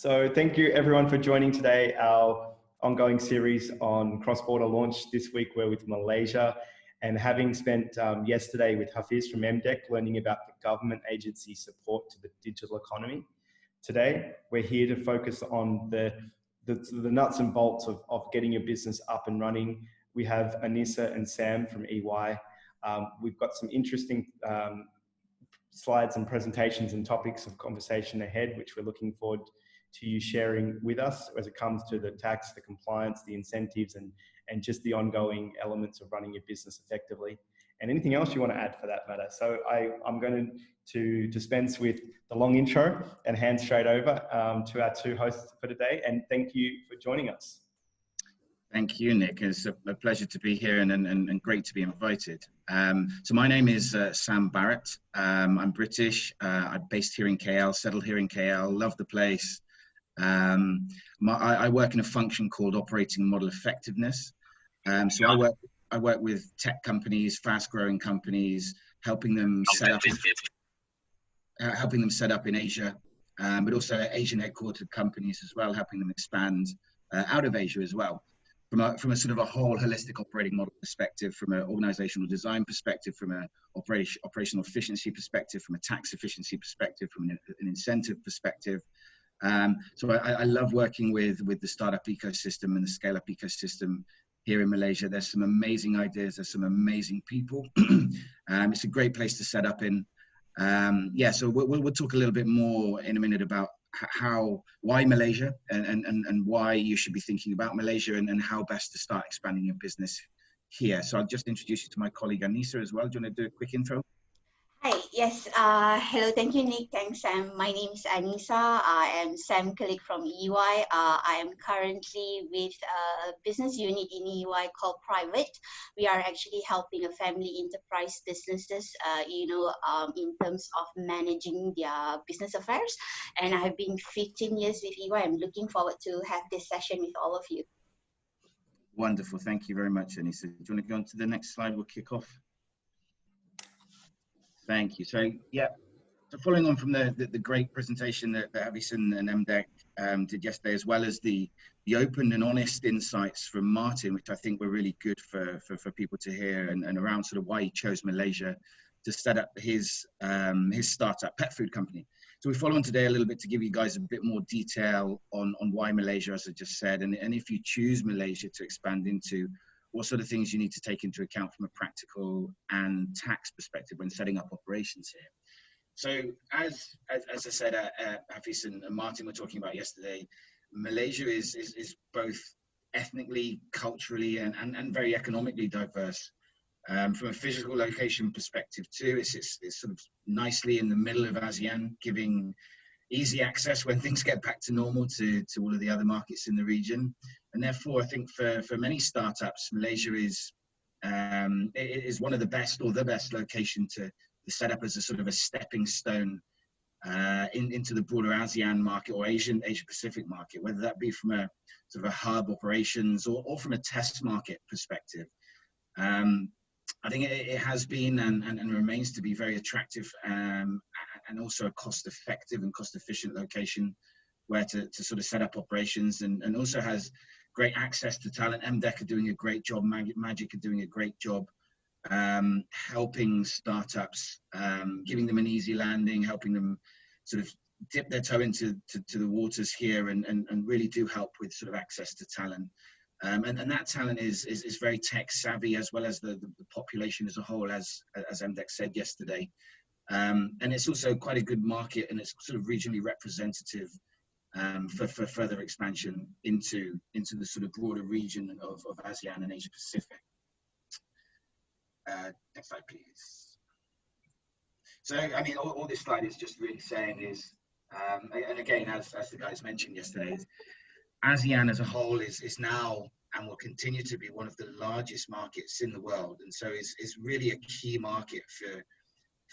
So thank you everyone for joining today. Our ongoing series on cross-border launch this week, we're with Malaysia, and having spent yesterday with Hafiz from MDEC learning about the government agency support to the digital economy. Today, we're here to focus on the nuts and bolts of getting your business up and running. We have Anissa and Sam from EY. We've got some interesting slides and presentations and topics of conversation ahead, which we're looking forward to you sharing with us as it comes to the tax, the compliance, the incentives, and just the ongoing elements of running your business effectively, and anything else you want to add for that matter. So I'm going to dispense with the long intro and hand straight over to our two hosts for today, and thank you for joining us. Thank you, Nick. It's a pleasure to be here and great to be invited. So my name is Sam Barrett. I'm British. I'm based here in KL, settled here in KL, love the place. I work in a function called Operating Model Effectiveness. So I work with tech companies, fast-growing companies, helping them set up in Asia, but also Asian headquartered companies as well, helping them expand out of Asia as well. From a sort of a whole holistic operating model perspective, from an organizational design perspective, from an operational efficiency perspective, from a tax efficiency perspective, from an incentive perspective. So I love working with the startup ecosystem and the scale-up ecosystem here in Malaysia. There's some amazing ideas, there's some amazing people. It's a great place to set up in. Yeah, so we'll talk a little bit more in a minute about why Malaysia and why you should be thinking about Malaysia and how best to start expanding your business here. So I'll just introduce you to my colleague Anissa as well. Do you want to do a quick intro? Hi, yes, hello, thank you, Nick. Thanks, Sam. My name is Anissa. I am Sam colleague from EY. I am currently with a business unit in EY called Private. We are actually helping a family enterprise businesses, in terms of managing their business affairs. And I have been 15 years with EY. I'm looking forward to have this session with all of you. Wonderful. Thank you very much, Anissa. Do you want to go on to the next slide? We'll kick off. Thank you. So yeah, so following on from the great presentation that Hafiz and MDEC did yesterday, as well as the open and honest insights from Martin, which I think were really good for people to hear, and around sort of why he chose Malaysia to set up his startup pet food company. So we follow on today a little bit to give you guys a bit more detail on why Malaysia, as I just said, and if you choose Malaysia to expand into, what sort of things you need to take into account from a practical and tax perspective when setting up operations here. So as I said, Hafiz and Martin were talking about yesterday, Malaysia is both ethnically, culturally, and very economically diverse. From a physical location perspective too, it's sort of nicely in the middle of ASEAN, giving easy access when things get back to normal to all of the other markets in the region. And therefore, I think for many startups, Malaysia is one of the best or the best location to set up as a sort of a stepping stone into the broader ASEAN market or Asia Pacific market, whether that be from a sort of a hub operations or from a test market perspective. I think it has been and remains to be very attractive and also a cost-effective and cost-efficient location where to sort of set up operations, and also has great access to talent. MDEC are doing a great job, Magic are doing a great job helping startups, giving them an easy landing, helping them sort of dip their toe into the waters here and really do help with sort of access to talent. And that talent is very tech savvy, as well as the population as a whole, as MDEC said yesterday. And it's also quite a good market, and it's sort of regionally representative for further expansion into the sort of broader region of ASEAN and Asia Pacific. Next slide, please. So, I mean, all this slide is just really saying is, and again, as the guys mentioned yesterday, ASEAN as a whole is now and will continue to be one of the largest markets in the world, and so is really a key market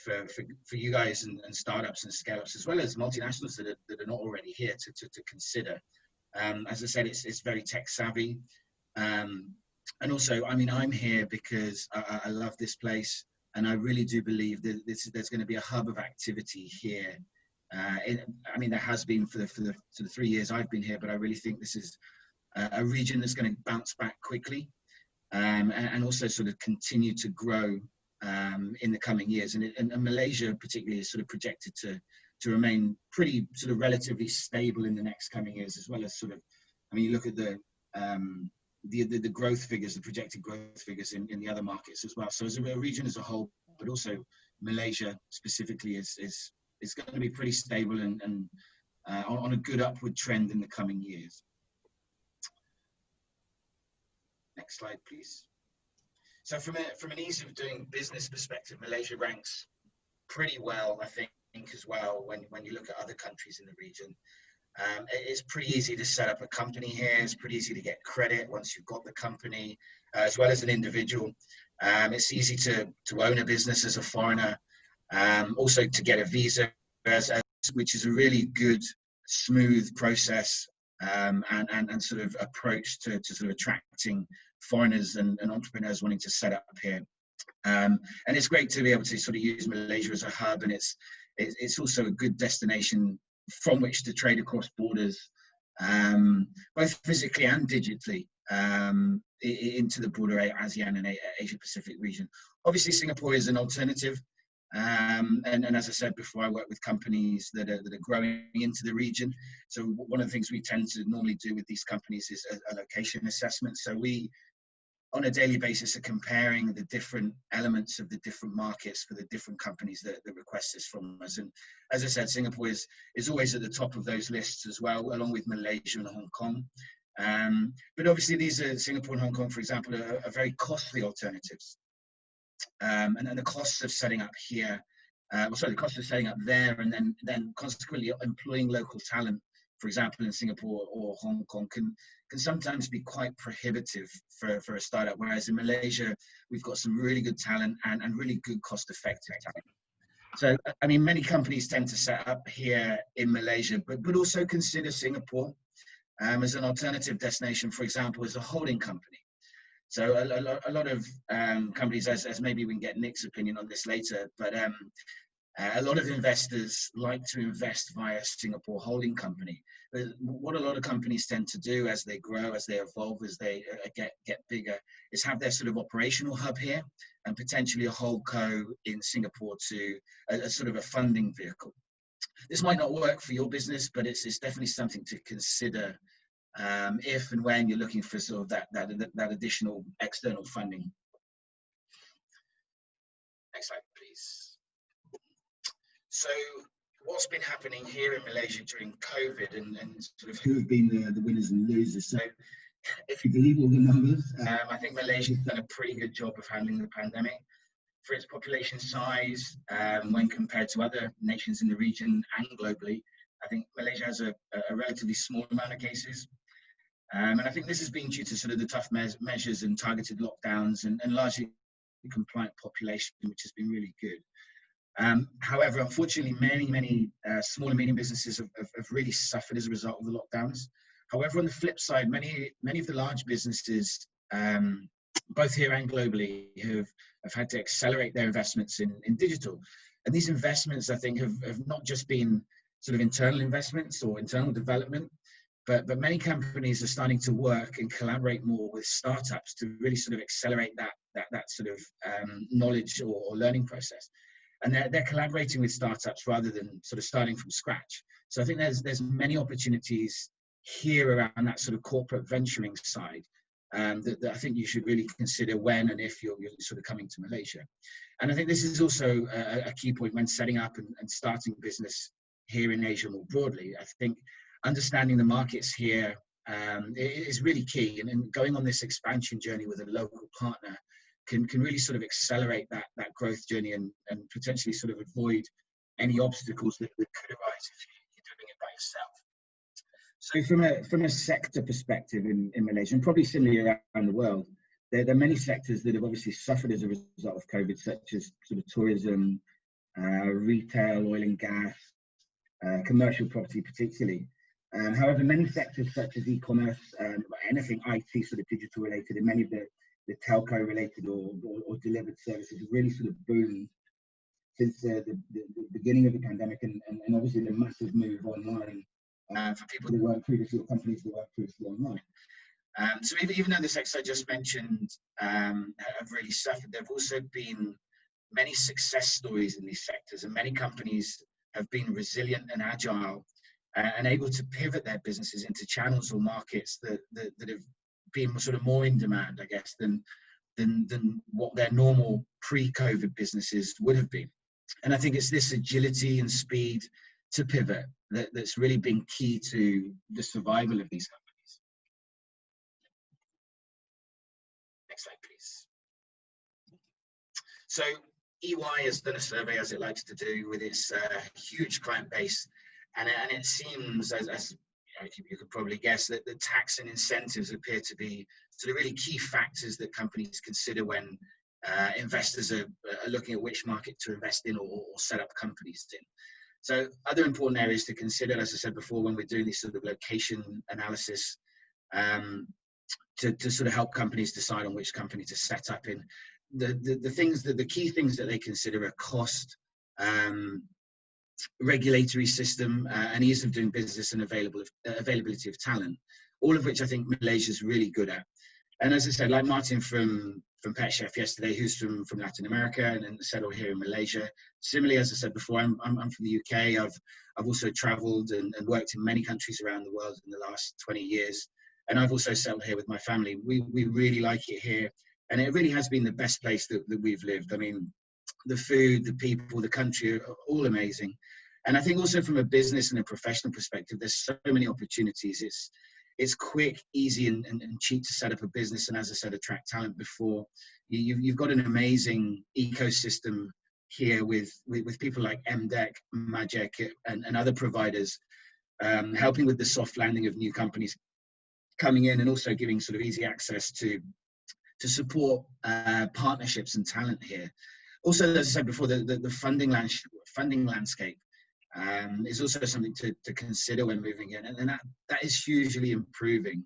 for you guys and startups and scale-ups, as well as multinationals that are not already here to consider. As I said, it's very tech savvy, and also, I mean, I'm here because I love this place, and I really do believe that there's going to be a hub of activity here I mean, there has been for the sort of 3 years I've been here, but I really think this is a region that's going to bounce back quickly, and also sort of continue to grow in the coming years. And Malaysia particularly is sort of projected to remain pretty sort of relatively stable in the next coming years, as well as sort of, I mean, you look at the growth figures, the projected growth figures in the other markets as well. So as a region as a whole, but also Malaysia specifically is going to be pretty stable and on a good upward trend in the coming years. Next slide, please. So from an ease of doing business perspective, Malaysia ranks pretty well, I think, as well, when you look at other countries in the region. It's pretty easy to set up a company here. It's pretty easy to get credit once you've got the company, as well as an individual. It's easy to own a business as a foreigner, also to get a visa, which is a really good, smooth process and sort of approach to sort of attracting foreigners and entrepreneurs wanting to set up here. And it's great to be able to sort of use Malaysia as a hub, and it's also a good destination from which to trade across borders, both physically and digitally, into the broader ASEAN and Asia Pacific region. Obviously, Singapore is an alternative, and as I said before, I work with companies that are growing into the region. So one of the things we tend to normally do with these companies is a location assessment. So we, on a daily basis, are comparing the different elements of the different markets for the different companies that request this from us. And as I said, Singapore is always at the top of those lists as well, along with Malaysia and Hong Kong. But obviously, these are, Singapore and Hong Kong, for example, are very costly alternatives. And the costs of setting up here, the cost of setting up there, and then consequently employing local talent, for example, in Singapore or Hong Kong, can sometimes be quite prohibitive for a startup. Whereas in Malaysia, we've got some really good talent and really good cost-effective talent. So, I mean, many companies tend to set up here in Malaysia, but also consider Singapore as an alternative destination, for example, as a holding company. So a lot of companies, as maybe we can get Nick's opinion on this later, but a lot of investors like to invest via Singapore holding company. What a lot of companies tend to do as they grow, as they evolve, as they get bigger, is have their sort of operational hub here and potentially a holdco in Singapore to a sort of a funding vehicle. This might not work for your business, but it's definitely something to consider if and when you're looking for sort of that additional external funding. Next slide, please. So what's been happening here in Malaysia during COVID and sort of who have been the winners and losers? So if you believe all the numbers, I think Malaysia's done a pretty good job of handling the pandemic. For its population size, when compared to other nations in the region and globally, I think Malaysia has a relatively small amount of cases. And I think this has been due to sort of the tough measures and targeted lockdowns and largely compliant population, which has been really good. However, unfortunately, many small and medium businesses have really suffered as a result of the lockdowns. However, on the flip side, many of the large businesses, both here and globally, have had to accelerate their investments in digital. And these investments, I think, have not just been sort of internal investments or internal development, but many companies are starting to work and collaborate more with startups to really sort of accelerate that sort of knowledge or learning process. And they're collaborating with startups rather than sort of starting from scratch. So I think there's many opportunities here around that sort of corporate venturing side that I think you should really consider when and if you're sort of coming to Malaysia. And I think this is also a key point when setting up and starting business here in Asia more broadly. I think understanding the markets here is really key, and going on this expansion journey with a local partner can really sort of accelerate that growth journey and potentially sort of avoid any obstacles that could arise if you're doing it by yourself. So from a sector perspective in Malaysia, and probably similarly around the world, there are many sectors that have obviously suffered as a result of COVID, such as sort of tourism, retail, oil and gas, commercial property particularly. However, many sectors such as e-commerce, anything IT sort of digital related, and many of the telco related or delivered services have really sort of boomed since the beginning of the pandemic, and obviously the massive move online for people who weren't previously, or companies that weren't previously online. So even though the sectors I just mentioned have really suffered, there have also been many success stories in these sectors, and many companies have been resilient and agile and able to pivot their businesses into channels or markets that have been sort of more in demand, I guess, than what their normal pre-COVID businesses would have been. And I think it's this agility and speed to pivot that's really been key to the survival of these companies. Next slide, please. So EY has done a survey, as it likes to do, with its huge client base, and it seems, as you could probably guess, that the tax and incentives appear to be sort of really key factors that companies consider when investors are looking at which market to invest in or set up companies in. So other important areas to consider, as I said before, when we're doing this sort of location analysis, to sort of help companies decide on which company to set up in. The key things that they consider are cost, regulatory system, and ease of doing business, and availability of talent, all of which I think Malaysia is really good at. And as I said, like Martin from Pet Chef yesterday, who's from Latin America and settled here in Malaysia. Similarly, as I said before, I'm from the UK. I've also travelled and worked in many countries around the world in the last 20 years. And I've also settled here with my family. We really like it here. And it really has been the best place that we've lived. I mean, the food, the people, the country are all amazing. And I think also from a business and a professional perspective, there's so many opportunities. It's quick, easy, and cheap to set up a business. And as I said, attract talent before. You've got an amazing ecosystem here with people like MDEC, Majek, and other providers, helping with the soft landing of new companies coming in, and also giving sort of easy access to support partnerships and talent here. Also, as I said before, the funding landscape is also something to consider when moving in, and that is hugely improving,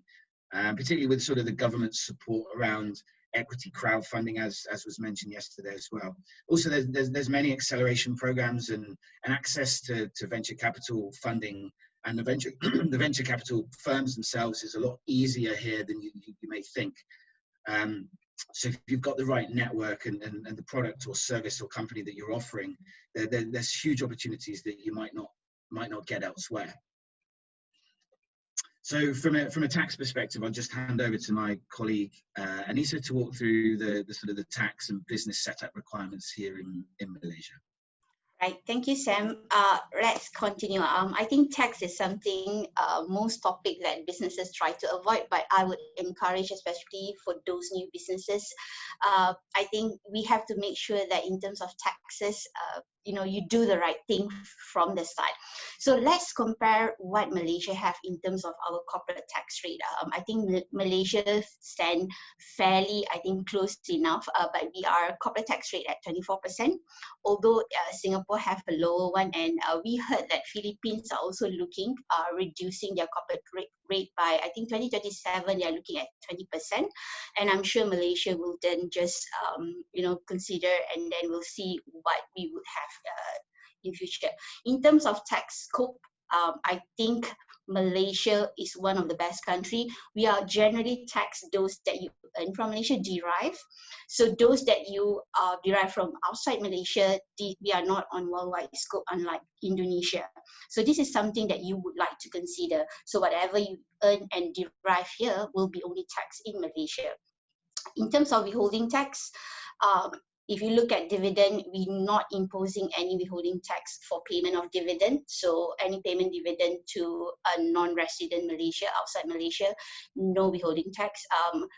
particularly with sort of the government support around equity crowdfunding, as was mentioned yesterday as well. Also, there's many acceleration programs and access to venture capital funding, and the venture capital firms themselves is a lot easier here than you may think. So if you've got the right network and the product or service or company that you're offering, there's huge opportunities that you might not get elsewhere. So from a tax perspective, I'll just hand over to my colleague Anissa to walk through the sort of the tax and business setup requirements here in Malaysia. Right, thank you, Sam. Let's continue. I think tax is something, most topic that businesses try to avoid, but I would encourage, especially for those new businesses, I think we have to make sure that in terms of taxes, you do the right thing from the start. So let's compare what Malaysia have in terms of our corporate tax rate. I think Malaysia stand fairly, I think, close enough, but our corporate tax rate at 24%, although Singapore have a lower one, and we heard that Philippines are also looking reducing their corporate rate by, I think 2027 they are looking at 20%, and I'm sure Malaysia will then just consider, and then we'll see what we would have in future. In terms of tax scope, I think Malaysia is one of the best country. We are generally tax those that you earn from Malaysia derive. So those that you derive from outside Malaysia, we are not on worldwide scope, unlike Indonesia. So this is something that you would like to consider. So whatever you earn and derive here will be only taxed in Malaysia. In terms of withholding tax, if you look at dividend, we're not imposing any withholding tax for payment of dividend. So any payment dividend to a non-resident Malaysia, outside Malaysia, no withholding tax.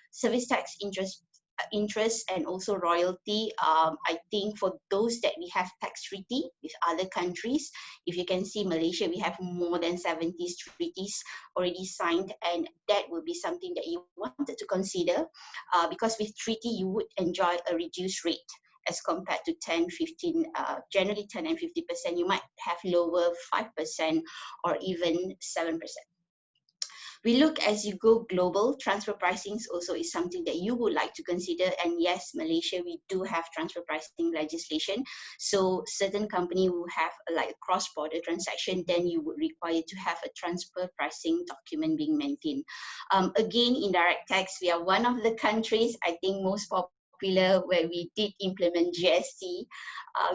Service tax, interest and also royalty. I think for those that we have tax treaty with other countries, if you can see Malaysia, we have more than 70 treaties already signed, and that will be something that you wanted to consider, because with treaty you would enjoy a reduced rate as compared to 10, 15, generally 10 and 50%. You might have lower 5% or even 7%. We look as you go global, transfer pricing also is something that you would like to consider. And yes, Malaysia, we do have transfer pricing legislation. So certain company will have like a cross-border transaction, then you would require to have a transfer pricing document being maintained. Again, indirect tax, we are one of the countries, I think most popular, where we did implement GST,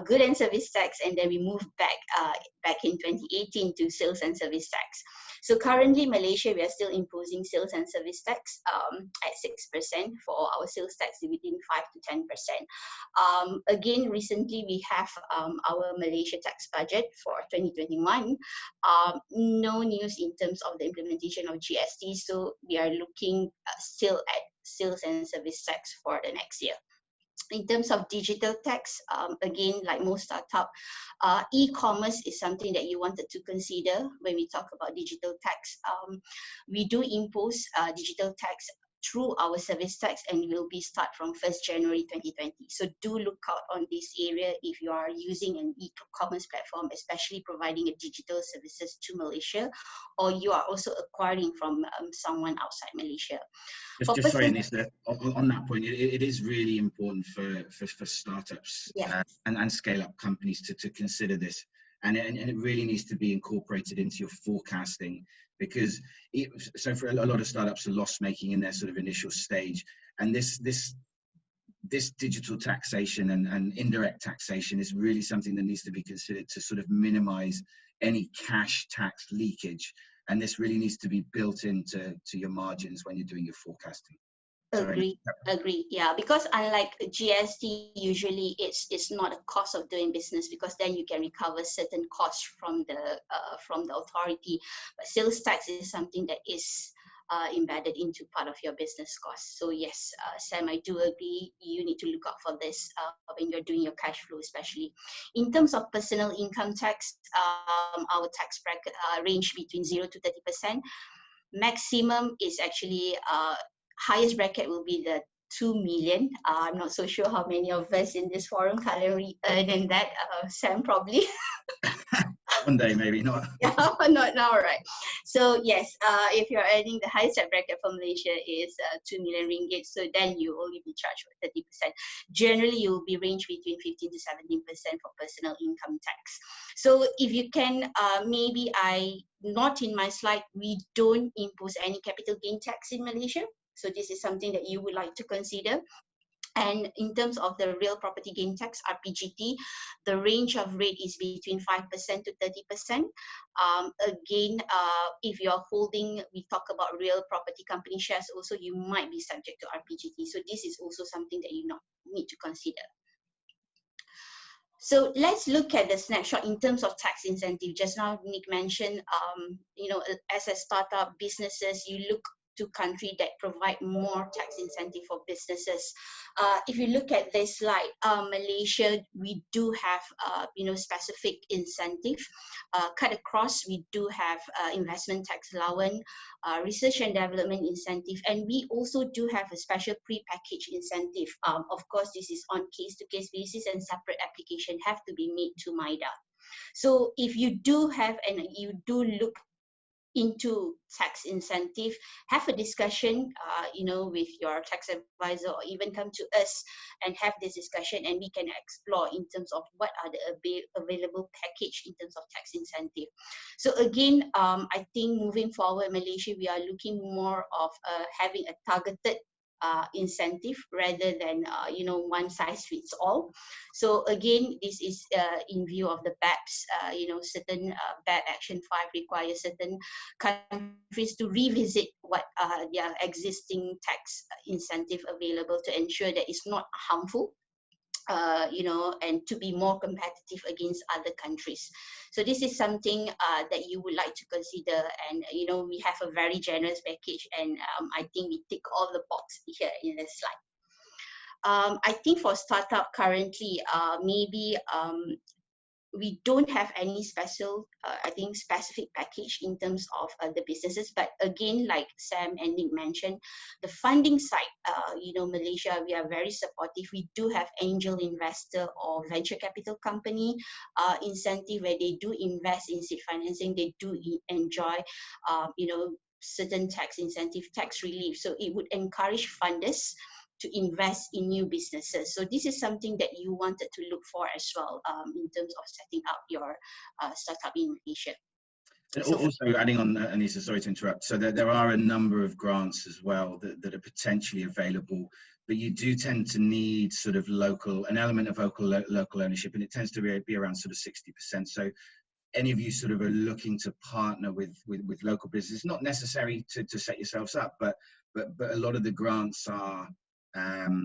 good and service tax, and then we moved back in 2018 to sales and service tax. So currently, Malaysia, we are still imposing sales and service tax at 6% for our sales tax within 5 to 10%. Again, recently we have our Malaysia tax budget for 2021. No news in terms of the implementation of GST, so we are looking still at sales and service tax for the next year. In terms of digital tax, again, like most startup, e-commerce is something that you wanted to consider when we talk about digital tax. We do impose digital tax through our service tax, and will be start from 1st January 2020. So do look out on this area if you are using an e-commerce platform, especially providing a digital services to Malaysia, or you are also acquiring from someone outside Malaysia. Just sorry, Anissa, on that point, it is really important for startups, yes, and scale-up companies to consider this. And it really needs to be incorporated into your forecasting, because so for a lot of startups are loss-making in their sort of initial stage, and this digital taxation and indirect taxation is really something that needs to be considered to sort of minimize any cash tax leakage. And this really needs to be built into your margins when you're doing your forecasting. Agree. Yeah, because unlike GST, usually it's not a cost of doing business, because then you can recover certain costs from the authority. But sales tax is something that is embedded into part of your business cost. So yes, Sam, I do agree. You need to look out for this when you're doing your cash flow, especially in terms of personal income tax. Our tax bracket range between 0 to 30%. Maximum is actually highest bracket will be the 2 million. I'm not so sure how many of us in this forum currently earn in that. Sam probably. One day, maybe not. Yeah, not now, right? So yes, if you're earning, the highest bracket for Malaysia is 2 million ringgit. So then you only be charged for 30%. Generally, you will be ranged between 15 to 17% for personal income tax. So if you can, maybe not in my slide, we don't impose any capital gain tax in Malaysia. So this is something that you would like to consider. And in terms of the real property gain tax, RPGT, the range of rate is between 5% to 30%. Again, if you're holding, we talk about real property company shares also, you might be subject to RPGT. So this is also something that you need to consider. So let's look at the snapshot in terms of tax incentive. Just now, Nick mentioned, as a startup businesses, you look to country that provide more tax incentive for businesses. If you look at this slide, Malaysia, we do have specific incentive. Cut across, we do have investment tax allowance, research and development incentive, and we also do have a special pre-packaged incentive. Of course, this is on case-to-case basis, and separate application have to be made to MIDA. So if you do have and you do look into tax incentive, have a discussion with your tax advisor, or even come to us and have this discussion, and we can explore in terms of what are the available package in terms of tax incentive. So again, I think moving forward, Malaysia, we are looking more of having a targeted incentive rather than one size fits all. So again, this is in view of the BAPS. Certain BAP Action 5 requires certain countries to revisit what their existing tax incentive available, to ensure that it's not harmful, and to be more competitive against other countries. So this is something that you would like to consider, and we have a very generous package, and I think we tick all the boxes here in this slide. I think for startup currently, maybe we don't have any special, specific package in terms of the businesses. But again, like Sam and Nick mentioned, the funding side, Malaysia, we are very supportive. We do have angel investor or venture capital company incentive, where they do invest in seed financing. They do enjoy, certain tax incentive, tax relief. So it would encourage funders to invest in new businesses. So this is something that you wanted to look for as well in terms of setting up your startup in Malaysia. And also adding on, Anissa, sorry to interrupt. So there are a number of grants as well that are potentially available, but you do tend to need sort of an element of local ownership, and it tends to be around sort of 60%. So any of you sort of are looking to partner with local business, not necessary to set yourselves up, but a lot of the grants are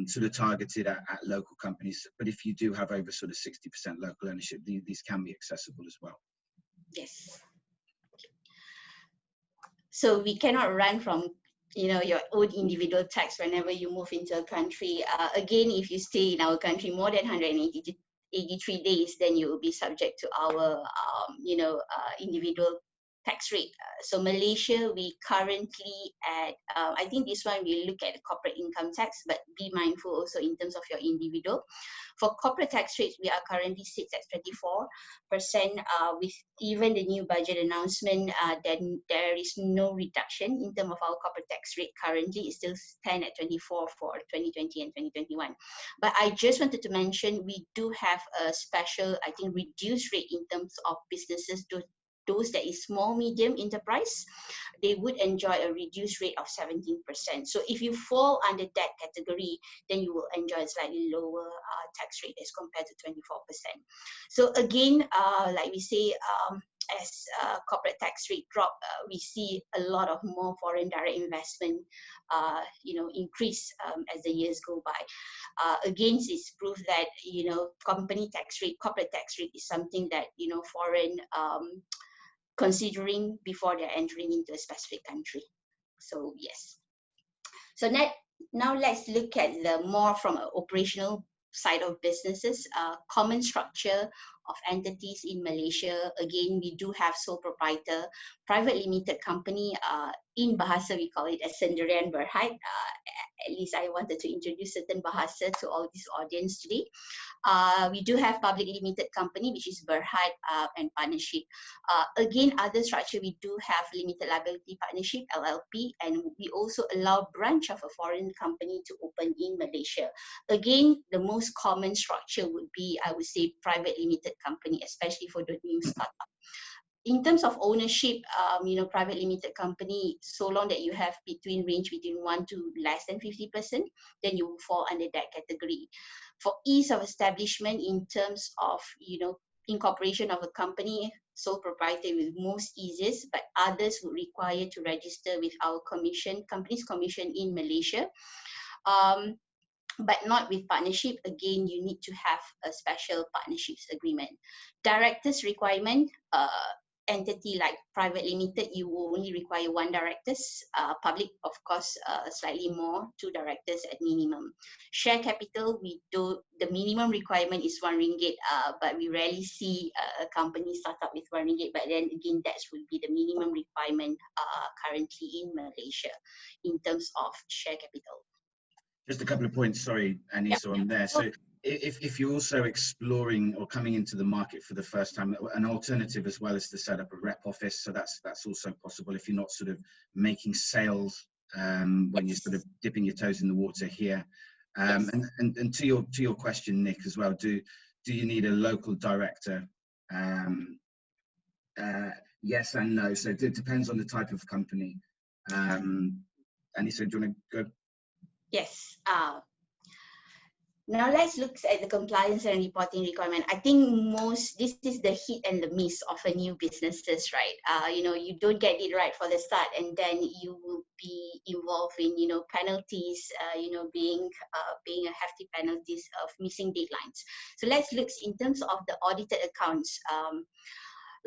sort of targeted at local companies. But if you do have over sort of 60% local ownership, these can be accessible as well. Yes. So we cannot run from your own individual tax whenever you move into a country. Again, if you stay in our country more than 183 days, then you will be subject to our individual tax rate. So Malaysia, we currently at, I think this one we look at the corporate income tax, but be mindful also in terms of your individual. For corporate tax rates, we are currently sits at 24%. With even the new budget announcement, then there is no reduction in terms of our corporate tax rate currently. It still stands at 24 for 2020 and 2021. But I just wanted to mention, we do have a special, I think, reduced rate in terms of businesses to those that is small, medium enterprise. They would enjoy a reduced rate of 17%. So if you fall under that category, then you will enjoy a slightly lower tax rate as compared to 24%. So again, like we say, as corporate tax rate drop, we see a lot of more foreign direct investment, increase as the years go by. Again, it's proof that corporate tax rate is something that foreign considering before they're entering into a specific country. So yes. So now let's look at the more from an operational side of businesses. Common structure of entities in Malaysia. Again, we do have sole proprietor, private limited company. In Bahasa, we call it as Sendirian Berhad. At least I wanted to introduce certain Bahasa to all this audience today. We do have public limited company, which is Berhad, and partnership. Again, other structure, we do have limited liability partnership, LLP, and we also allow branch of a foreign company to open in Malaysia. Again, the most common structure would be, I would say, private limited company, especially for the new startup. In terms of ownership, private limited company, so long that you have range between 1 to less than 50%, then you will fall under that category. For ease of establishment in terms of, incorporation of a company, sole proprietor will most easiest, but others would require to register with our company's commission in Malaysia. But not with partnership. Again, you need to have a special partnerships agreement. Directors requirement, entity like private limited, you will only require 1 directors. Public, of course, slightly more, 2 directors at minimum. Share capital, the minimum requirement is 1 ringgit, but we rarely see a company start up with 1 ringgit. But then again, that would be the minimum requirement currently in Malaysia in terms of share capital. Just a couple of points, sorry, Anissa, on there. So if you're also exploring or coming into the market for the first time, an alternative as well is to set up a rep office. So that's also possible if you're not sort of making sales when you're sort of dipping your toes in the water here. And to your question, Nick, as well, do you need a local director? Yes and no. So it depends on the type of company. Anissa, do you want to go? Yes. Now let's look at the compliance and reporting requirement. I think this is the hit and the miss of a new businesses, right? You don't get it right for the start, and then you will be involved in, penalties, being a hefty penalties of missing deadlines. So let's look in terms of the audited accounts.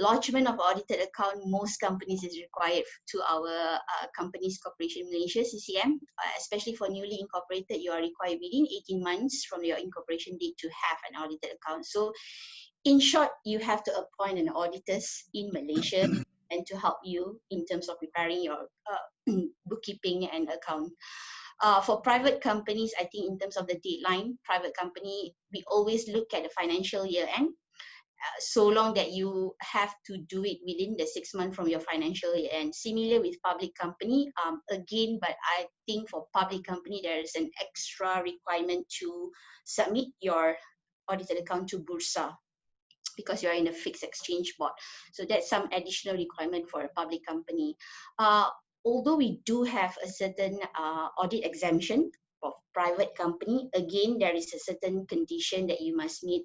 Lodgement of audited account, most companies is required to our companies corporation Malaysia, CCM, especially for newly incorporated, you are required within 18 months from your incorporation date to have an audited account. So in short, you have to appoint an auditors in Malaysia and to help you in terms of preparing your bookkeeping and account. For private companies, I think in terms of the deadline, private company, we always look at the financial year end. so long that you have to do it within the 6 months from your financial year. And similar with public company, again, but I think for public company, there is an extra requirement to submit your audited account to Bursa, because you're in a fixed exchange board. So that's some additional requirement for a public company. Although we do have a certain audit exemption for private company, again, there is a certain condition that you must meet,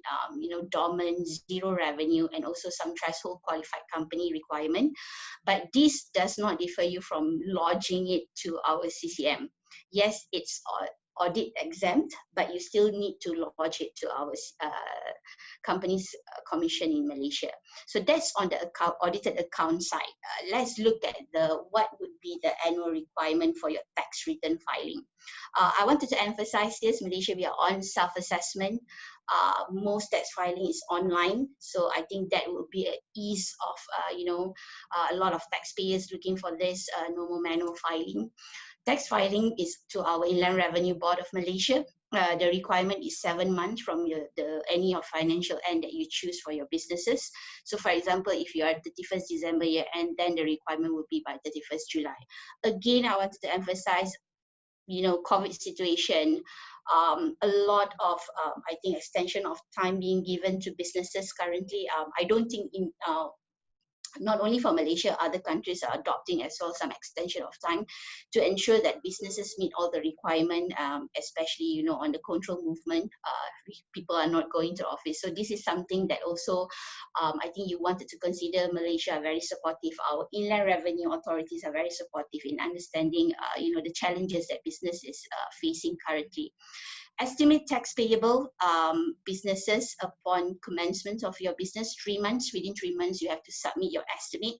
dormant, zero revenue, and also some threshold qualified company requirement. But this does not defer you from lodging it to our CCM. Yes, it's audit exempt, but you still need to lodge it to our company's commission in Malaysia. So that's on the audited account side. Let's look at what would be the annual requirement for your tax return filing. I wanted to emphasize this: Malaysia, we are on self-assessment. Most tax filing is online, so I think that will be an ease of a lot of taxpayers looking for this no more manual filing. Tax filing is to our Inland Revenue Board of Malaysia. The requirement is 7 months from any of financial end that you choose for your businesses. So for example, if you are 31st December year end, then the requirement will be by 31st July. Again, I wanted to emphasize, COVID situation, a lot of, I think, extension of time being given to businesses currently. I don't think not only for Malaysia, other countries are adopting as well some extension of time to ensure that businesses meet all the requirement, especially on the control movement. People are not going to office, so this is something that also I think you wanted to consider. Malaysia are very supportive. Our inland revenue authorities are very supportive in understanding the challenges that business is facing currently. Estimate tax payable businesses upon commencement of your business, 3 months. Within 3 months, you have to submit your estimate.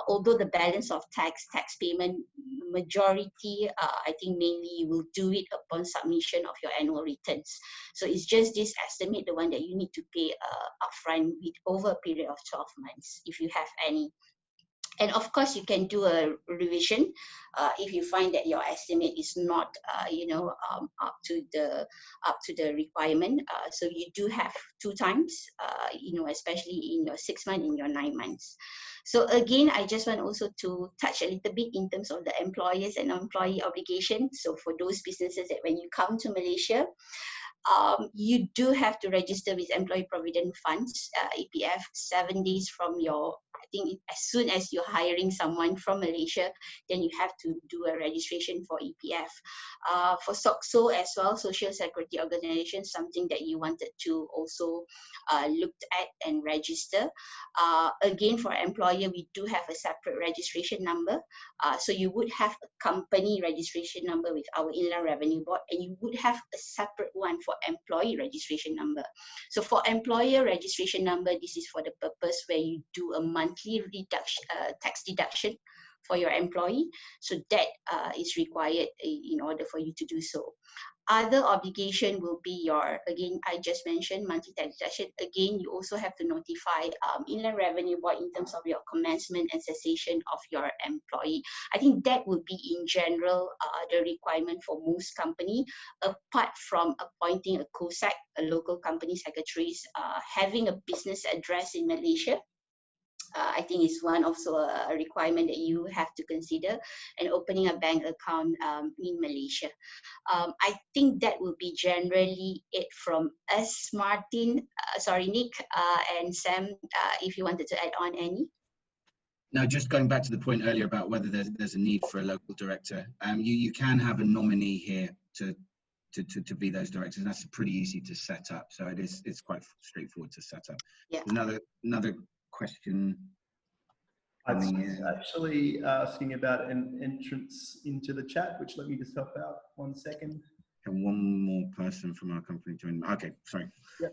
Although the balance of tax payment, majority, I think mainly you will do it upon submission of your annual returns. So it's just this estimate, the one that you need to pay upfront with over a period of 12 months, if you have any. And of course, you can do a revision if you find that your estimate is not, up to the requirement. So you do have 2 times, especially in your 6 months, in your 9 months. So again, I just want also to touch a little bit in terms of the employers and employee obligation. So for those businesses that when you come to Malaysia, you do have to register with Employee Provident Funds, EPF, 7 days from your, I think as soon as you're hiring someone from Malaysia, then you have to do a registration for EPF. For SOCSO as well, Social Security Organization, something that you wanted to also look at and register. Again, for employer, we do have a separate registration number. So you would have a company registration number with our Inland Revenue Board, and you would have a separate one for employee registration number. So for employer registration number, this is for the purpose where you do a monthly reduction, tax deduction for your employee. So that is required in order for you to do so. Other obligation will be your, again, I just mentioned monthly tax deduction. Again, you also have to notify Inland Revenue Board in terms of your commencement and cessation of your employee. I think that would be in general the requirement for most company, apart from appointing a COSAC, a local company secretaries, having a business address in Malaysia. I think is one also a requirement that you have to consider, and opening a bank account in Malaysia. I think that will be generally it from us, Martin. Sorry, Nick and Sam, if you wanted to add on any. No, just going back to the point earlier about whether there's a need for a local director. You can have a nominee here to be those directors, and that's pretty easy to set up. So it's quite straightforward to set up. Yeah. Another question. I was actually asking about an entrance into the chat, which let me just help out 1 second. And one more person from our company joined. Okay, sorry. Yeah.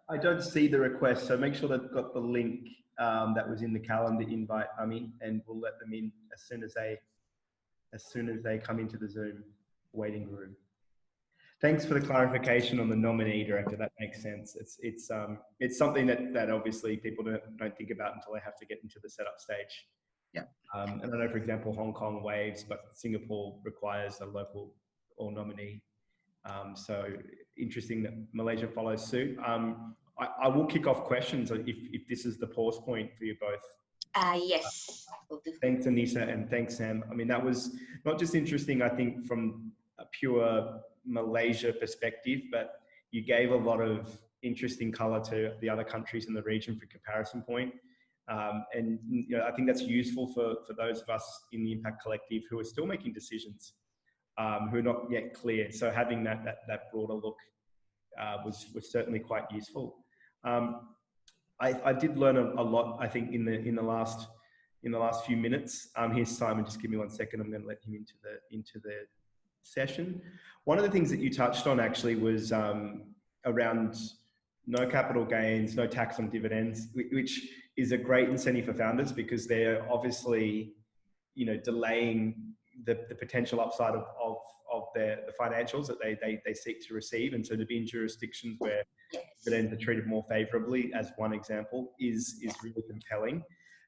I don't see the request, so make sure they've got the link that was in the calendar invite, Ami, and we'll let them in as soon as they come into the Zoom waiting room. Thanks for the clarification on the nominee director. That makes sense. It's something that obviously people don't think about until they have to get into the setup stage. Yeah. And I know, for example, Hong Kong waives, but Singapore requires a local or nominee. So interesting that Malaysia follows suit. I will kick off questions if this is the pause point for you both. Yes. Will do. Thanks, Anissa, and thanks, Sam. I mean, that was not just interesting, I think, from a pure Malaysia perspective, but you gave a lot of interesting color to the other countries in the region for comparison point. And you know, I think that's useful for those of us in the APAC Collective who are still making decisions, who are not yet clear. So having that broader look was certainly quite useful. I did learn a lot, I think, in the last few minutes. Here's Simon. Just give me 1 second. I'm going to let him into the session. One of the things that you touched on actually was around no capital gains, no tax on dividends, which is a great incentive for founders because they're obviously, you know, delaying the potential upside of the financials that they seek to receive. And so to be in jurisdictions where dividends are treated more favorably, as one example, is really compelling.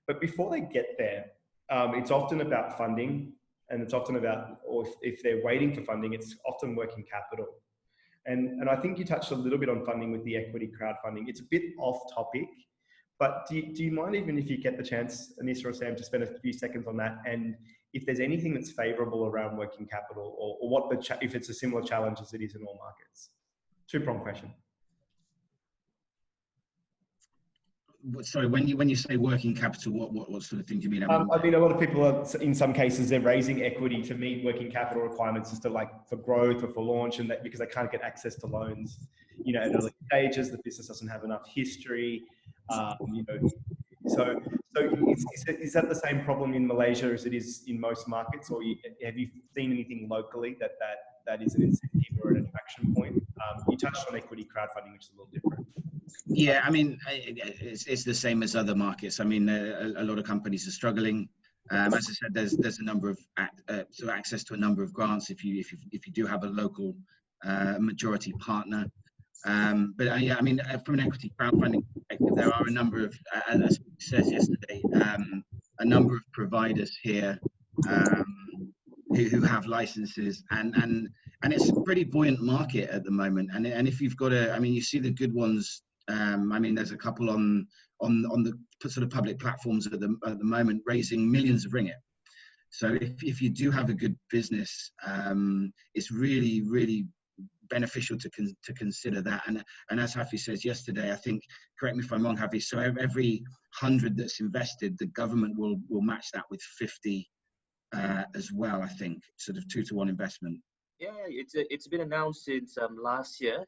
But before they get there, it's often about funding, and it's often about, or if they're waiting for funding, it's often working capital. And I think you touched a little bit on funding with the equity crowdfunding. It's a bit off topic, but do you mind, even if you get the chance, Anissa or Sam, to spend a few seconds on that? And if there's anything that's favorable around working capital, or what if it's a similar challenge as it is in all markets? Two-pronged question. Sorry, when you say working capital, what sort of thing do you mean? I mean, a lot of people are, in some cases, they're raising equity to meet working capital requirements, just to, like, for growth or for launch, and that because they can't get access to loans, you know, at early stages. The business doesn't have enough history, you know. So is that the same problem in Malaysia as it is in most markets, or have you seen anything locally that is an incentive or an attraction point? You touched on equity crowdfunding, which is a little different. Yeah, I mean, it's the same as other markets. I mean, a lot of companies are struggling. As I said, there's a number of so access to a number of grants if you do have a local majority partner. But yeah, I mean, from an equity crowdfunding perspective, there are a number of, as it says yesterday, a number of providers here who have licenses, and it's a pretty buoyant market at the moment. And if you've got I mean, you see the good ones. I mean, there's a couple on the sort of public platforms at the moment raising millions of ringgit. So if you do have a good business, it's really, really beneficial to consider that. And as Hafi says yesterday, I think, correct me if I'm wrong, Hafi, so every 100 that's invested, the government will match that with 50 as well, I think, sort of 2-to-1 investment. Yeah, it's been announced since last year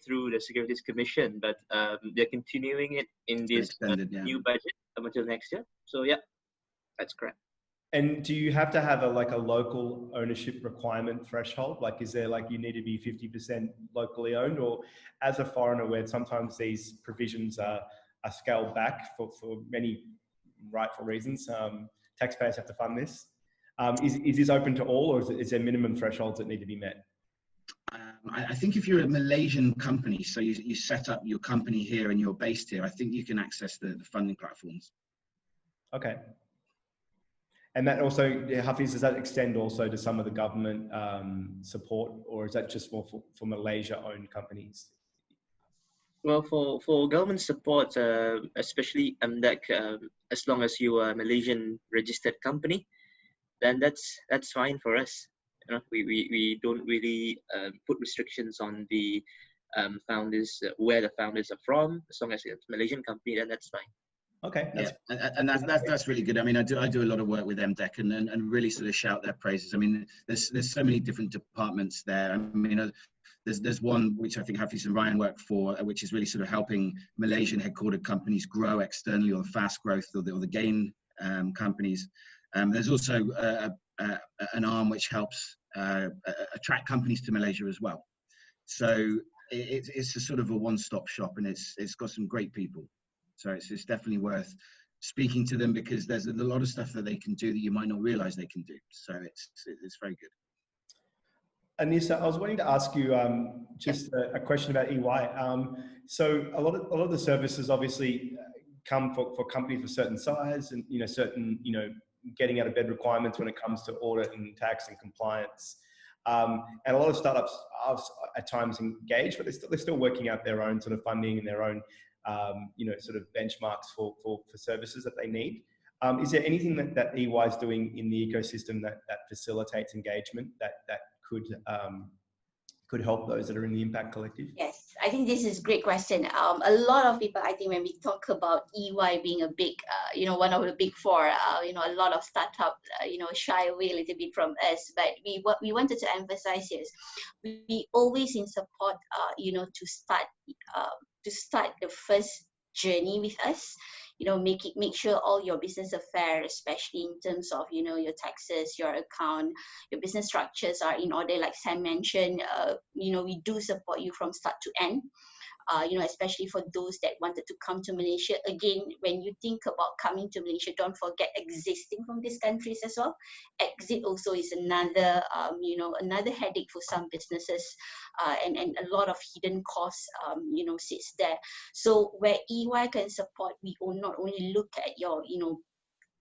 through the Securities Commission, but they're continuing it in this new budget up until next year. So yeah, that's correct. And do you have to have a local ownership requirement threshold? Like, is there, like, you need to be 50% locally owned, or as a foreigner, where sometimes these provisions are scaled back for many rightful reasons, taxpayers have to fund this. Is this open to all, or is there minimum thresholds that need to be met? I think if you're a Malaysian company, so you set up your company here and you're based here, I think you can access the funding platforms. Okay. And that also, Hafiz, does that extend also to some of the government support, or is that just more for Malaysia-owned companies? Well, for government support, especially MDEC, as long as you are a Malaysian registered company, then that's fine for us. You know, we don't really put restrictions on the founders, where the founders are from. As long as it's a Malaysian company, then that's fine. Okay. And that's really good. I mean, I do a lot of work with MDEC and really sort of shout their praises. I mean, there's so many different departments there. I mean, there's one which I think Hafiz and Ryan work for, which is really sort of helping Malaysian headquartered companies grow externally, or fast growth, or the gain companies. There's also an arm which helps attract companies to Malaysia as well. So it's a sort of a one-stop shop, and it's got some great people. So it's definitely worth speaking to them, because there's a lot of stuff that they can do that you might not realize they can do. So it's very good. Anissa, I was wanting to ask you just a question about EY. So a lot of the services obviously come for companies of a certain size, and certain getting out of bed requirements when it comes to audit and tax and compliance. And a lot of startups are at times engaged, but they're still working out their own sort of funding and their own, sort of benchmarks for services that they need. Is there anything that EY is doing in the ecosystem that facilitates engagement that could help those that are in the Impact Collective? Yes, I think this is a great question. A lot of people, I think when we talk about EY being a big, one of the big four, a lot of startups, shy away a little bit from us. But what we wanted to emphasize is we always in support, to start the first journey with us. Make sure all your business affairs, especially in terms of your taxes, your account, your business structures are in order. Like Sam mentioned, we do support you from start to end. Especially for those that wanted to come to Malaysia. Again, when you think about coming to Malaysia, don't forget existing from these countries as well. Exit also is another, another headache for some businesses, and a lot of hidden costs, sits there. So where EY can support, we will not only look at your,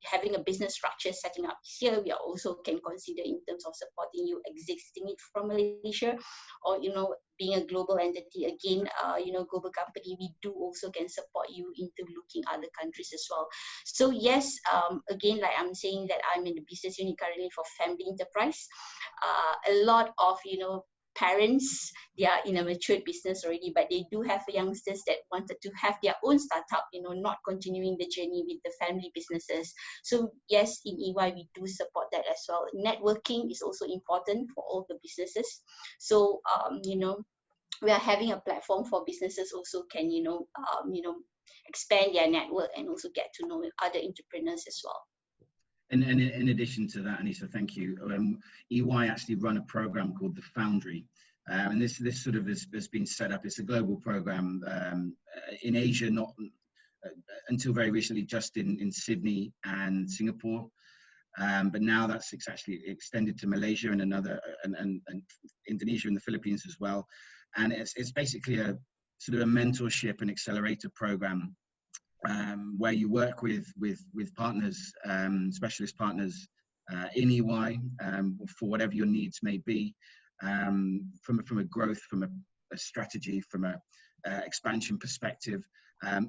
having a business structure setting up here, we also can consider in terms of supporting you existing it from Malaysia, or being a global entity again, global company, we do also can support you into looking other countries as well. So yes, again, like I'm saying that I'm in the business unit currently for family enterprise. A lot of parents, they are in a matured business already, but they do have youngsters that wanted to have their own startup, not continuing the journey with the family businesses. So yes, in EY, we do support that as well. Networking is also important for all the businesses. So, we are having a platform for businesses also can, expand their network and also get to know other entrepreneurs as well. And in addition to that, Anissa, thank you. EY actually run a program called the Foundry. And this sort of has been set up. It's a global program in Asia, not until very recently, just in Sydney and Singapore. But now that's actually extended to Malaysia and and Indonesia and the Philippines as well. And it's basically a sort of a mentorship and accelerator program where you work with partners, specialist partners in EY for whatever your needs may be, from a growth, from a strategy, from a expansion perspective.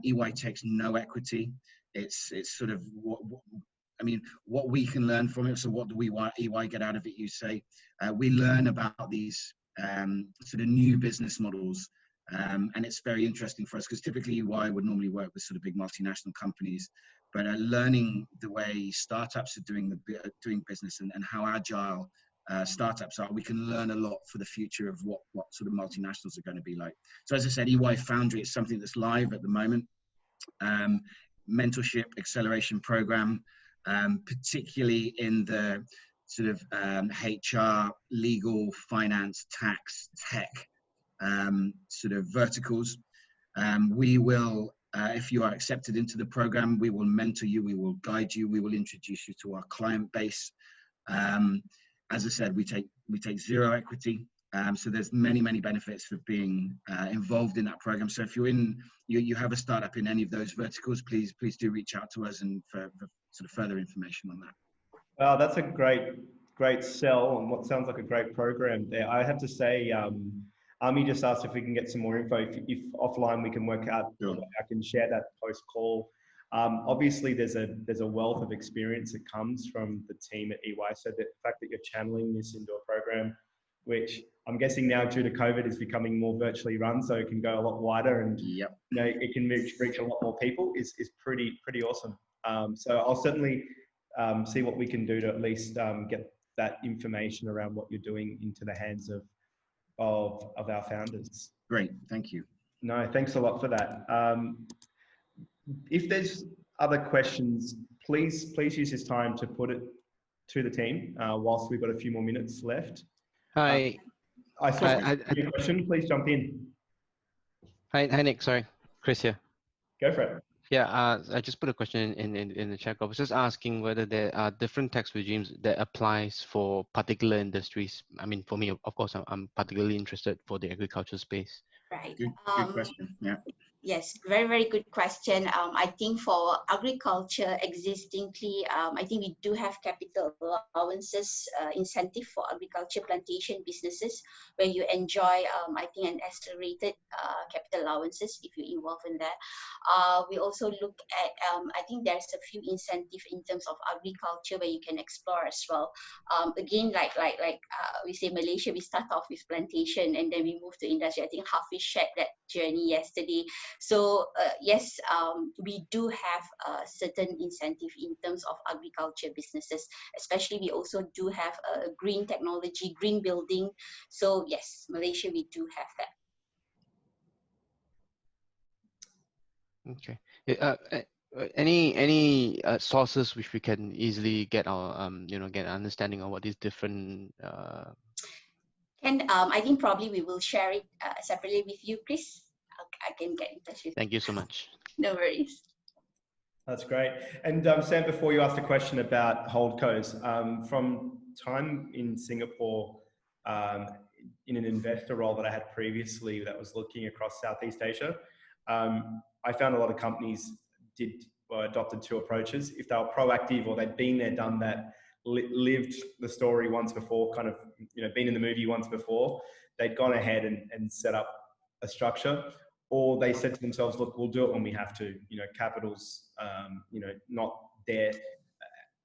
EY takes no equity. It's sort of what we can learn from it. So what do EY get out of it? You say we learn about these sort of new business models. And it's very interesting for us because typically EY would normally work with sort of big multinational companies, but learning the way startups are doing business and how agile startups are, we can learn a lot for the future of what sort of multinationals are going to be like. So as I said, EY Foundry is something that's live at the moment. Mentorship acceleration program, particularly in the sort of HR, legal, finance, tax, tech sort of verticals. We will, if you are accepted into the program, we will mentor you, we will guide you, we will introduce you to our client base. As I said, we take zero equity. So there's many benefits of being involved in that program. So if you have a startup in any of those verticals, please do reach out to us and for sort of further information on that. Well, that's a great sell and what sounds like a great program there. I have to say, Ami just asked if we can get some more info. If offline we can work out, sure. I can share that post call. Obviously, there's a wealth of experience that comes from the team at EY. So the fact that you're channeling this into a program, which I'm guessing now due to COVID is becoming more virtually run, so it can go a lot wider and yep. It can reach a lot more people is pretty awesome. So I'll certainly see what we can do to at least get that information around what you're doing into the hands of our founders. Great, thank you. No, thanks a lot for that. If there's other questions, please use this time to put it to the team whilst we've got a few more minutes left. Hi. I saw your question. Please jump in. Hi, Nick. Sorry, Chris here. Go for it. Yeah, I just put a question in the chat. I was just asking whether there are different tax regimes that applies for particular industries. I mean, for me, of course, I'm particularly interested for the agriculture space. Right. Good question. Yeah. Yes, very, very good question. I think for agriculture existingly, I think we do have capital allowances incentive for agriculture plantation businesses where you enjoy, I think, an accelerated capital allowances if you involve in that. We also look at, I think there's a few incentive in terms of agriculture where you can explore as well. Again, like we say Malaysia, we start off with plantation and then we move to industry. I think Hafiz shared that journey yesterday. So yes, we do have a certain incentive in terms of agriculture businesses, especially we also do have a green technology, green building. So yes, Malaysia, we do have that. Okay. Any sources which we can easily get our get an understanding of what these different And I think probably we will share it separately with you, Chris. I can get in touch with you. Thank you so much. No worries. That's great. And Sam, before you asked a question about holdcos, from time in Singapore, in an investor role that I had previously that was looking across Southeast Asia, I found a lot of companies adopted two approaches. If they were proactive or they'd been there, done that, lived the story once before, kind of, been in the movie once before, they'd gone ahead and set up a structure, or they said to themselves, look, we'll do it when we have to, capital's, not there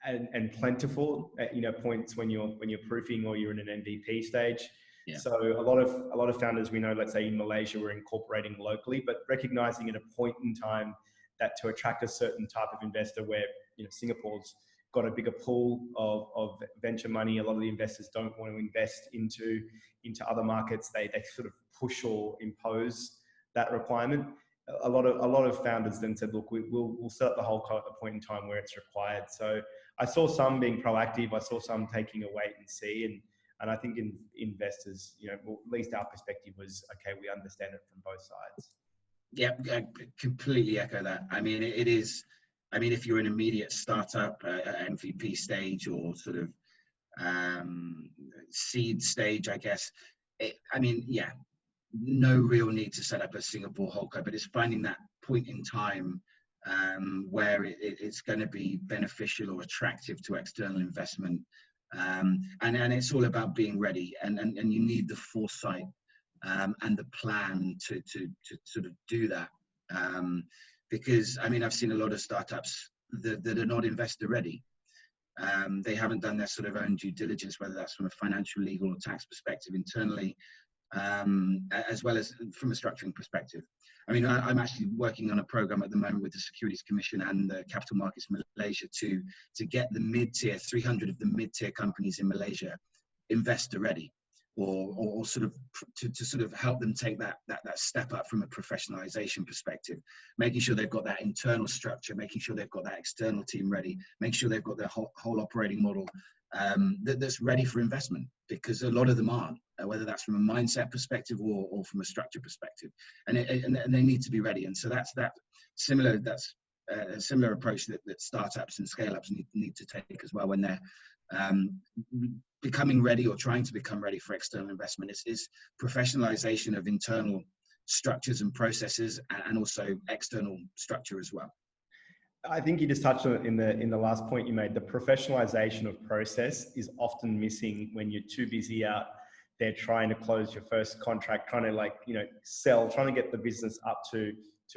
and plentiful at, points when you're proofing or you're in an MVP stage. Yeah. So a lot of founders we know, let's say in Malaysia, we're incorporating locally, but recognizing at a point in time that to attract a certain type of investor where, Singapore's got a bigger pool of venture money. A lot of the investors don't want to invest into other markets. They sort of push or impose that requirement. A lot of founders then said, look, we'll set up the whole co at the point in time where it's required. So I saw some being proactive. I saw some taking a wait and see. And I think investors, well, at least our perspective was, okay, we understand it from both sides. Yeah, I completely echo that. I mean, it is, if you're an immediate startup, MVP stage or sort of seed stage, I guess, no real need to set up a Singapore holdco, but it's finding that point in time where it's going to be beneficial or attractive to external investment. And it's all about being ready, and you need the foresight and the plan to sort of do that. Because I've seen a lot of startups that are not investor ready. They haven't done their sort of own due diligence, whether that's from a financial, legal, or tax perspective internally, as well as from a structuring perspective. I'm actually working on a program at the moment with the Securities Commission and the Capital Markets Malaysia to get the mid-tier, 300 of the mid-tier companies in Malaysia investor ready, or sort of to sort of help them take that step up from a professionalization perspective, making sure they've got that internal structure, making sure they've got that external team ready, making sure they've got their whole operating model that's ready for investment, because a lot of them aren't, whether that's from a mindset perspective or from a structure perspective, and they need to be ready. And so that's a similar approach that startups and scale-ups need to take as well when they're becoming ready or trying to become ready for external investment. Is professionalization of internal structures and processes, and also external structure as well. I think you just touched on it in the last point you made. The professionalization of process is often missing when you're too busy out there trying to close your first contract, trying to sell, trying to get the business up to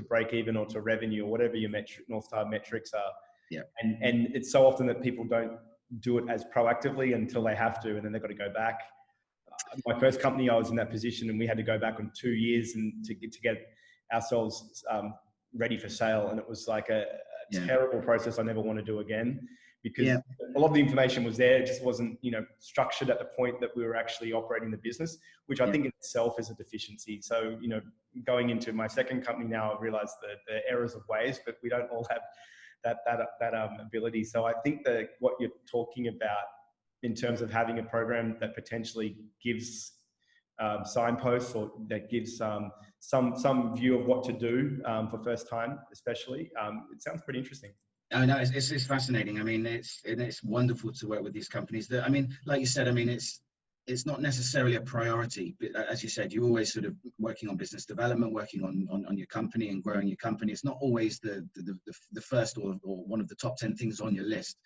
break even or to revenue or whatever your North Star metrics are. Yeah. And it's so often that people don't do it as proactively until they have to, and then they've got to go back. My first company, I was in that position, and we had to go back on 2 years and to get ourselves ready for sale, and it was like a terrible process I never want to do again, because a lot of the information was there. It just wasn't, structured at the point that we were actually operating the business, which I think in itself is a deficiency. So, going into my second company now, I've realized the errors of ways, but we don't all have that ability. So I think that what you're talking about in terms of having a program that potentially gives signposts, or that gives some view of what to do for first time, especially, it sounds pretty interesting. I know, it's fascinating. It's wonderful to work with these companies. That, like you said, it's not necessarily a priority, but as you said, you're always sort of working on business development, working on your company and growing your company. It's not always the first or one of the top 10 things on your list,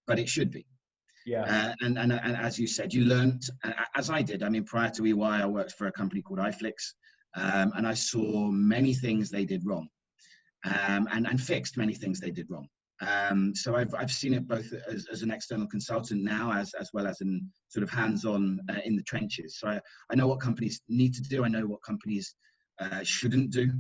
but it should be. Yeah. And as you said, you learned, as I did. I mean, prior to EY, I worked for a company called iFlix, and I saw many things they did wrong, and fixed many things they did wrong. So I've seen it both as an external consultant now, as well as in sort of hands-on in the trenches. So I know what companies need to do. I know what companies shouldn't do,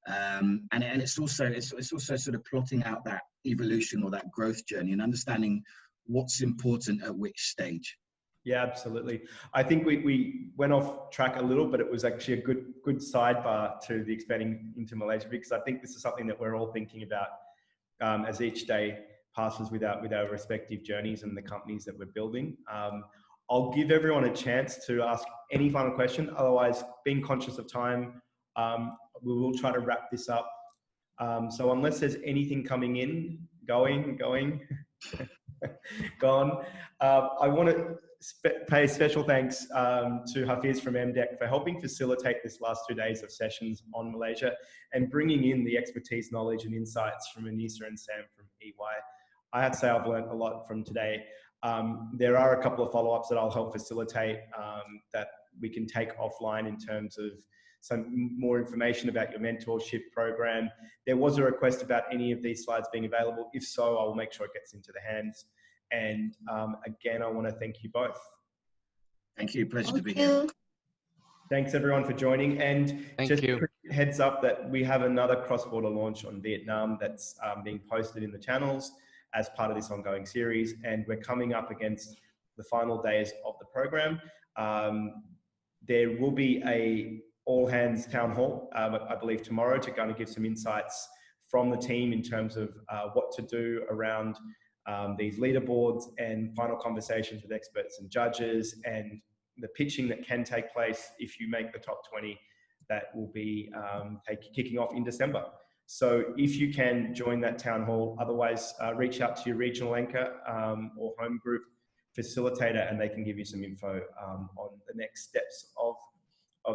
and it's also sort of plotting out that evolution or that growth journey and understanding what's important at which stage. Yeah, absolutely. I think we went off track a little, but it was actually a good sidebar to the expanding into Malaysia, because I think this is something that we're all thinking about as each day passes with our respective journeys and the companies that we're building. I'll give everyone a chance to ask any final question. Otherwise, being conscious of time, we will try to wrap this up. So unless there's anything coming in, going, gone, I want to pay special thanks to Hafiz from MDEC for helping facilitate this last 2 days of sessions on Malaysia and bringing in the expertise, knowledge and insights from Anissa and Sam from EY. I have to say I've learned a lot from today. There are a couple of follow-ups that I'll help facilitate that we can take offline in terms of some more information about your mentorship program. There was a request about any of these slides being available. If so, I'll make sure it gets into the hands. And again, I want to thank you both. Thank you. Pleasure to be here. Thanks everyone for joining. And Thank you. A heads up that we have another cross-border launch on Vietnam that's being posted in the channels as part of this ongoing series. And we're coming up against the final days of the program. There will be a all hands town hall, I believe tomorrow, to kind of give some insights from the team in terms of what to do around these leaderboards and final conversations with experts and judges, and the pitching that can take place if you make the top 20 that will be kicking off in December. So if you can join that town hall, otherwise reach out to your regional anchor or home group facilitator and they can give you some info on the next steps of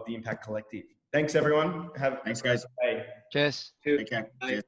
the Impact Collective. Thanks everyone. Thanks guys. Day. Cheers. Take care. Cheers.